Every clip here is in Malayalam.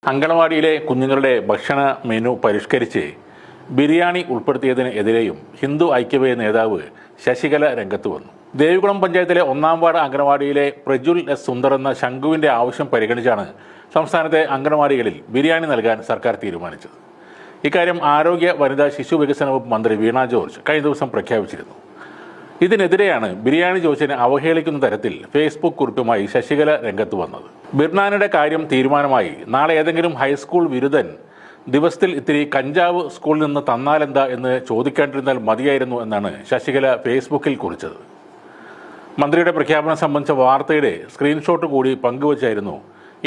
അങ്കണവാടിയിലെ കുഞ്ഞുങ്ങളുടെ ഭക്ഷണ മെനു പരിഷ്കരിച്ച് ബിരിയാണി ഉൾപ്പെടുത്തിയതിനെതിരെയും ഹിന്ദു ഐക്യവേദി നേതാവ് ശശികല രംഗത്ത് വന്നു. ദേവികുളം പഞ്ചായത്തിലെ 1-ാം വാർഡ് അങ്കണവാടിയിലെ പ്രജുൽ എസ് സുന്ദർ എന്ന ശംഖുവിൻ്റെ ആവശ്യം പരിഗണിച്ചാണ് സംസ്ഥാനത്തെ അങ്കണവാടികളിൽ ബിരിയാണി നൽകാൻ സർക്കാർ തീരുമാനിച്ചത്. ഇക്കാര്യം ആരോഗ്യ വനിതാ ശിശു വികസന വകുപ്പ് മന്ത്രി വീണ ജോർജ് കഴിഞ്ഞ ദിവസം പ്രഖ്യാപിച്ചിരുന്നു. ഇതിനെതിരെയാണ് ബിരിയാണി ചോദിച്ചതിനെ അവഹേളിക്കുന്ന തരത്തിൽ ഫേസ്ബുക്ക് കുറിപ്പുമായി ശശികല രംഗത്ത് വന്നത്. ബിർനാനിയുടെ കാര്യം തീരുമാനമായി. നാളെ ഏതെങ്കിലും ഹൈസ്കൂൾ ബിരുദൻ ദിവസത്തിൽ ഇത്തിരി കഞ്ചാവ് സ്കൂളിൽ നിന്ന് തന്നാലെന്താ എന്ന് ചോദിക്കാണ്ടിരുന്നാൽ മതിയായിരുന്നു എന്നാണ് ശശികല ഫേസ്ബുക്കിൽ കുറിച്ചത്. മന്ത്രിയുടെ പ്രഖ്യാപനം സംബന്ധിച്ച വാർത്തയുടെ സ്ക്രീൻഷോട്ട് കൂടി പങ്കുവച്ചായിരുന്നു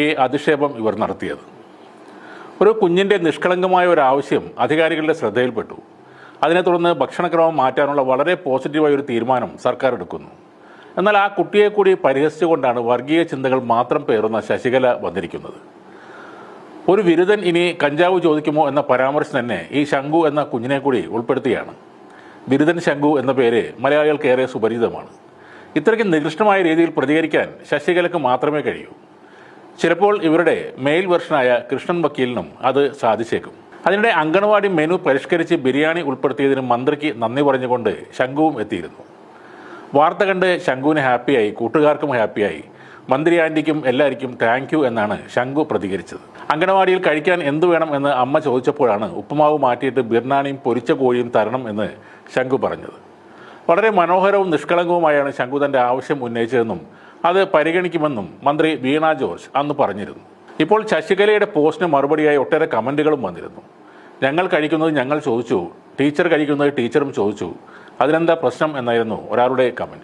ഈ അധിക്ഷേപം ഇവർ നടത്തിയത്. ഒരു കുഞ്ഞിൻ്റെ നിഷ്കളങ്കമായ ഒരു ആവശ്യം അധികാരികളുടെ ശ്രദ്ധയിൽപ്പെട്ടു. അതിനെ തുടർന്ന് ഭക്ഷണക്രമം മാറ്റാനുള്ള വളരെ പോസിറ്റീവായ ഒരു തീരുമാനം സർക്കാർ എടുക്കുന്നു. എന്നാൽ ആ കുട്ടിയെ കൂടി പരിഹസിച്ചുകൊണ്ടാണ് വർഗീയ ചിന്തകൾ മാത്രം പേറുന്ന ശശികല വന്നിരിക്കുന്നത്. ഒരു ബിരുദൻ ഇനി കഞ്ചാവ് ചോദിക്കുമോ എന്ന പരാമർശം തന്നെ ഈ ശംഖു എന്ന കുഞ്ഞിനെ കൂടി ഉൾപ്പെടുത്തിയാണ്. ബിരുദൻ ശംഖു എന്ന പേര് മലയാളികൾക്കേറെ സുപരിചിതമാണ്. ഇത്രയ്ക്ക് നികൃഷ്ടമായ രീതിയിൽ പ്രതികരിക്കാൻ ശശികലയ്ക്ക് മാത്രമേ കഴിയൂ. ചിലപ്പോൾ ഇവരുടെ മെയിൽ വെർഷനായ കൃഷ്ണൻ വക്കീലിനും അത് സാധിച്ചേക്കും. അതിനിടെ അങ്കണവാടി മെനു പരിഷ്കരിച്ച് ബിരിയാണി ഉൾപ്പെടുത്തിയതിന് മന്ത്രിക്ക് നന്ദി പറഞ്ഞുകൊണ്ട് ശംഖുവും എത്തിയിരുന്നു. വാർത്ത കണ്ട് ശംഖുവിന് ഹാപ്പിയായി, കൂട്ടുകാർക്കും ഹാപ്പിയായി, മന്ത്രി ആൻറ്റിക്കും എല്ലാവർക്കും താങ്ക് യു എന്നാണ് ശംഖു പ്രതികരിച്ചത്. അങ്കണവാടിയിൽ കഴിക്കാൻ എന്തു വേണം എന്ന് അമ്മ ചോദിച്ചപ്പോഴാണ് ഉപ്പുമാവ് മാറ്റിയിട്ട് ബിർനാണിയും പൊരിച്ച കോഴിയും തരണം എന്ന് ശംഖു പറഞ്ഞത്. വളരെ മനോഹരവും നിഷ്കളങ്കവുമായാണ് ശംഖു തൻ്റെ ആവശ്യം ഉന്നയിച്ചതെന്നും അത് പരിഗണിക്കുമെന്നും മന്ത്രി വീണ ജോർജ് അന്ന് പറഞ്ഞിരുന്നു. ഇപ്പോൾ ശശികലയുടെ പോസ്റ്റിന് മറുപടിയായി ഒട്ടേറെ കമൻറ്റുകളും വന്നിരുന്നു. ഞങ്ങൾ കഴിക്കുന്നത് ഞങ്ങൾ ചോദിച്ചു, ടീച്ചർ കഴിക്കുന്നത് ടീച്ചറും ചോദിച്ചു, അതിനെന്താ പ്രശ്നം എന്നായിരുന്നു ഒരാളുടെ കമൻറ്റ്.